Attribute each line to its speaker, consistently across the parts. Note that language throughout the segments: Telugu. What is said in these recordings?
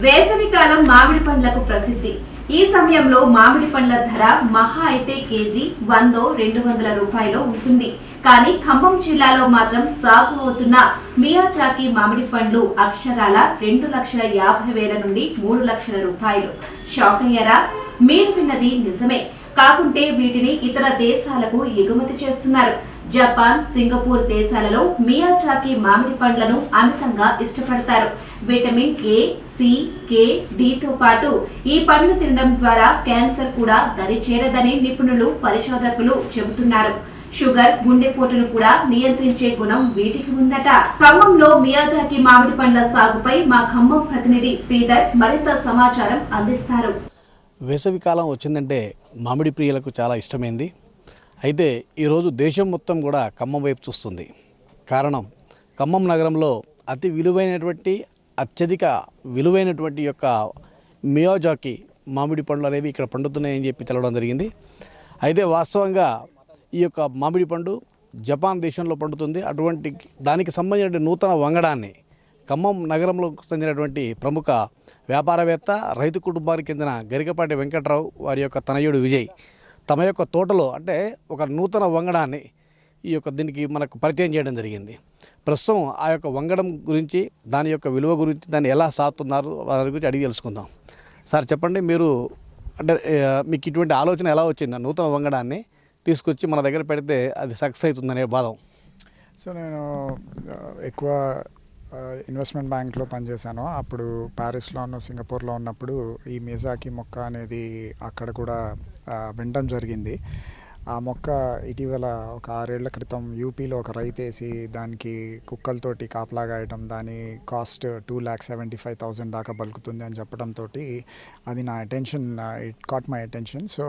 Speaker 1: వేసవికాలం మామిడి పండ్లకు ప్రసిద్ధి. ఈ సమయంలో మామిడి పండ్ల ధర మహా అయితే కేజీ 100-200 రూపాయలు ఉంటుంది. కానీ ఖమ్మం జిల్లాలో మాత్రం సాగు అవుతున్న మియాజాకి మామిడి పండ్లు అక్షరాల 2,50,000 నుండి 3 లక్షల రూపాయలు. షాక్ అయ్యారా? మీరు విన్నది నిజమే. కాకుంటే వీటిని ఇతర దేశాలకు ఎగుమతి చేస్తున్నారు. జపాన్, సింగపూర్ దేశాలలో మియాజాకి మామిడి పండ్లను అమితంగా ఇష్టపడతారు. విటమిన్ ఏ, సి, కే, డితో పాటు ఈ పండ్లు తినడం ద్వారా క్యాన్సర్ కూడా దరిచేరదని నిపుణులు, పరిశోధకులు చెబుతున్నారు. షుగర్, గుండెపోటును కూడా నియంత్రించే గుణం వీటికి ఉందట. ఖమ్మంలో మియాజాకి మామిడి పండ్ల సాగుపై మా ఖమ్మం ప్రతినిధి శ్రీధర్ మరింత సమాచారం అందిస్తారు.
Speaker 2: వేసవికాలం వచ్చిందంటే మామిడి ప్రియులకు చాలా ఇష్టమైంది. అయితే ఈరోజు దేశం మొత్తం కూడా ఖమ్మం వైపు చూస్తుంది. కారణం, ఖమ్మం నగరంలో అత్యధిక విలువైనటువంటి యొక్క మియాజాకి మామిడి పండ్లు అనేవి ఇక్కడ పండుతున్నాయని చెప్పి తెలవడం జరిగింది. అయితే వాస్తవంగా ఈ యొక్క మామిడి పండు జపాన్ దేశంలో పండుతుంది. అటువంటి దానికి సంబంధించిన నూతన వంగడాన్ని ఖమ్మం నగరంలో చెందినటువంటి ప్రముఖ వ్యాపారవేత్త, రైతు కుటుంబానికి చెందిన గరికపాటి వెంకట్రావు వారి యొక్క తనయుడు విజయ్ తమ యొక్క తోటలో అంటే ఒక నూతన వంగడాన్ని దీనికి మనకు పరిచయం చేయడం జరిగింది. ప్రస్తుతం ఆ యొక్క వంగడం గురించి, దాని యొక్క విలువ గురించి, దాన్ని ఎలా సాగుతున్నారు వారి గురించి అడిగి తెలుసుకుందాం. సార్ చెప్పండి, మీరు అంటే మీకు ఇటువంటి ఆలోచన ఎలా వచ్చింది? నూతన వంగడాన్ని తీసుకొచ్చి మన దగ్గర పెడితే అది సక్సెస్ అవుతుందనే బాధం.
Speaker 3: సో నేను ఎక్కువ ఇన్వెస్ట్మెంట్ బ్యాంక్లో పనిచేశాను. అప్పుడు ప్యారిస్లోను, సింగపూర్లో ఉన్నప్పుడు ఈ మియాజాకి మొక్క అనేది అక్కడ కూడా వినడం జరిగింది. ఆ మొక్క ఇటీవల ఒక 6 ఏళ్ల క్రితం యూపీలో ఒక రైతు వేసి దానికి కుక్కలతోటి కాపలా గాయటం, దాని కాస్ట్ 2,75,000 దాకా పలుకుతుంది అని చెప్పడంతో అది నా attention, it caught my attention. So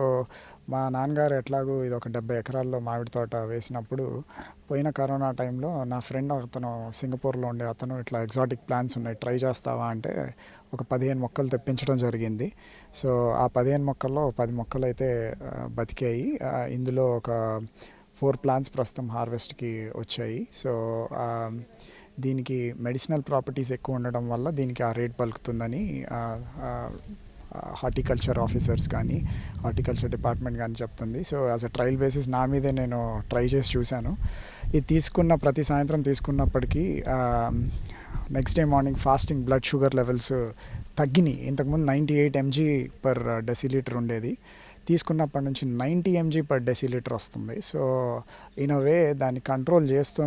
Speaker 3: మా నాన్నగారు ఎట్లాగూ ఇది ఒక 70 ఎకరాల్లో మామిడి తోట వేసినప్పుడు, పోయిన కరోనా టైంలో నా ఫ్రెండ్ అతను సింగపూర్లో ఉండే అతను ఇట్లా ఎగ్జాటిక్ ప్లాంట్స్ ఉన్నాయి, ట్రై చేస్తావా అంటే ఒక 15 మొక్కలు తెప్పించడం జరిగింది. సో ఆ 15 మొక్కల్లో 10 మొక్కలు అయితే బతికాయి. ఇందులో ఒక 4 ప్లాంట్స్ ప్రస్తుతం హార్వెస్ట్కి వచ్చాయి. సో దీనికి మెడిసినల్ ప్రాపర్టీస్ ఎక్కువ ఉండడం వల్ల దీనికి ఆ రేట్ పలుకుతుందని హార్టికల్చర్ ఆఫీసర్స్ కానీ, హార్టికల్చర్ డిపార్ట్మెంట్ కానీ చెప్తుంది. So as a trial basis నా మీదే నేను ట్రై చేసి చూశాను. ఇది తీసుకున్న ప్రతి సాయంత్రం తీసుకున్నప్పటికీ next day morning fasting blood sugar levels తగ్గినాయి. ఇంతకుముందు 98 mg/dL ఉండేది, తీసుకున్నప్పటి నుంచి 90 mg/dL వస్తుంది. సో ఇన్ అ వే దాన్ని కంట్రోల్ చేస్తూ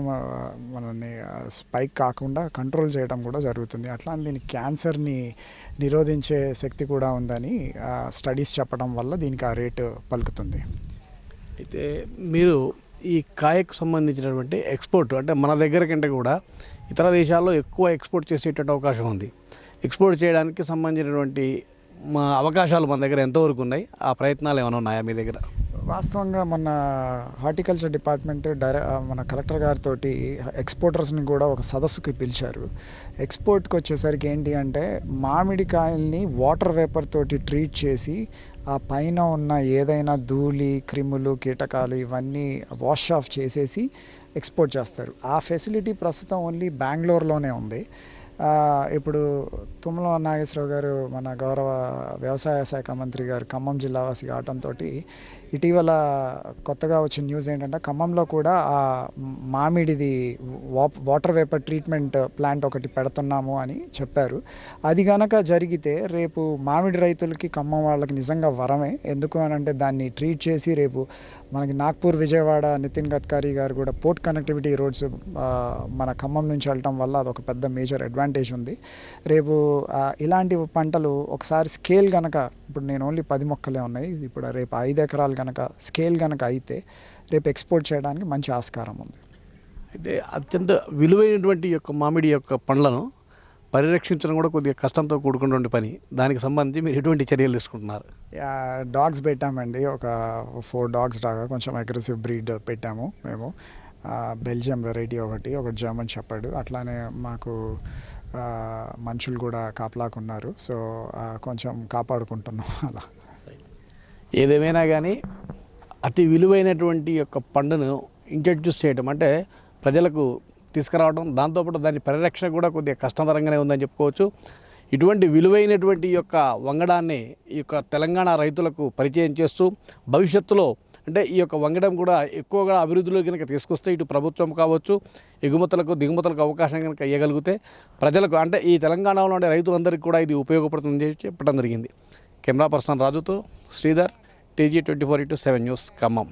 Speaker 3: మనల్ని స్పైక్ కాకుండా కంట్రోల్ చేయడం కూడా జరుగుతుంది. అట్లా దీనికి క్యాన్సర్ని నిరోధించే శక్తి కూడా ఉందని స్టడీస్ చెప్పడం వల్ల దీనికి ఆ రేటు పలుకుతుంది.
Speaker 2: అయితే మీరు ఈ కాయకు సంబంధించినటువంటి ఎక్స్పోర్ట్ అంటే మన దగ్గర కంటే కూడా ఇతర దేశాల్లో ఎక్కువ ఎక్స్పోర్ట్ చేసేటువంటి అవకాశం ఉంది. ఎక్స్పోర్ట్ చేయడానికి సంబంధించినటువంటి అవకాశాలు మన దగ్గర ఎంతవరకు ఉన్నాయి? ఆ ప్రయత్నాలు ఏమైనా ఉన్నాయా మీ దగ్గర?
Speaker 3: వాస్తవంగా మన హార్టికల్చర్ డిపార్ట్మెంట్ మన కలెక్టర్ గారితో ఎక్స్పోర్టర్స్ని కూడా ఒక సదస్సుకి పిలిచారు. ఎక్స్పోర్ట్కి వచ్చేసరికి ఏంటి అంటే, మామిడికాయల్ని వాటర్ వేపర్ తోటి ట్రీట్ చేసి ఆ పైన ఉన్న ఏదైనా ధూళి, క్రిములు, కీటకాలు ఇవన్నీ వాష్ ఆఫ్ చేసేసి ఎక్స్పోర్ట్ చేస్తారు. ఆ ఫెసిలిటీ ప్రస్తుతం ఓన్లీ బెంగళూరులోనే ఉంది. ఇప్పుడు తుమ్మల నాగేశ్వరరావు గారు, మన గౌరవ వ్యవసాయ శాఖ మంత్రి గారు ఖమ్మం జిల్లా వాసి కావడంతో ఇటీవల కొత్తగా వచ్చిన న్యూస్ ఏంటంటే, ఖమ్మంలో కూడా ఆ మామిడిది వాటర్ వేపర్ ట్రీట్మెంట్ ప్లాంట్ ఒకటి పెడుతున్నాము అని చెప్పారు. అది కనుక జరిగితే రేపు మామిడి రైతులకి, ఖమ్మం వాళ్ళకి నిజంగా వరమే. ఎందుకు అని అంటే, దాన్ని ట్రీట్ చేసి రేపు మనకి నాగ్పూర్, విజయవాడ, నితిన్ గడ్కరీ గారు కూడా పోర్ట్ కనెక్టివిటీ రోడ్స్ మన ఖమ్మం నుంచి వెళ్ళటం వల్ల అదొక పెద్ద మేజర్ అడ్వాంటేజ్ ఉంది. రేపు ఇలాంటి పంటలు ఒకసారి స్కేల్ కనుక, ఇప్పుడు నేను ఓన్లీ 10 మొక్కలే ఉన్నాయి, ఇప్పుడు రేపు 5 ఎకరాలు కనుక స్కేల్ కనుక అయితే రేపు ఎక్స్పోర్ట్ చేయడానికి మంచి ఆస్కారం ఉంది.
Speaker 2: అయితే అత్యంత విలువైనటువంటి యొక్క మామిడి యొక్క పండ్లను పరిరక్షించడం కూడా కొద్దిగా కష్టంతో కూడుకున్నటువంటి పని. దానికి సంబంధించి మీరు ఎటువంటి చర్యలు తీసుకుంటున్నారు?
Speaker 3: డాగ్స్ పెట్టామండి, ఒక 4 డాగ్స్ దాకా, కొంచెం అగ్రెసివ్ బ్రీడ్ పెట్టాము మేము. బెల్జియం వెరైటీ ఒక జర్మన్ షెపర్డ్. అట్లానే మాకు మనుషులు కూడా కాపలాకున్నారు. సో కొంచెం కాపాడుకుంటున్నాం అలా.
Speaker 2: ఏదేమైనా కానీ అతి విలువైనటువంటి యొక్క పండును ఇంట్రడ్యూస్ చేయడం అంటే ప్రజలకు తీసుకురావడం, దాంతోపాటు దాని పరిరక్షణ కూడా కొద్దిగా కష్టతరంగానే ఉందని చెప్పుకోవచ్చు. ఇటువంటి విలువైనటువంటి ఈ యొక్క వంగడాన్ని ఈ యొక్క తెలంగాణ రైతులకు పరిచయం చేస్తూ భవిష్యత్తులో అంటే ఈ యొక్క వంగడం కూడా ఎక్కువగా అభివృద్ధిలో కనుక తీసుకొస్తే ఇటు ప్రభుత్వం కావచ్చు ఎగుమతులకు దిగుమతులకు అవకాశం కనుక ఇవ్వగలిగితే ప్రజలకు అంటే ఈ తెలంగాణలో ఉండే రైతులందరికీ కూడా ఇది ఉపయోగపడుతుందని చెప్పడం జరిగింది. కెమెరా పర్సన్ రాజుతో శ్రీధర్, TG 24/7 న్యూస్, ఖమ్మం.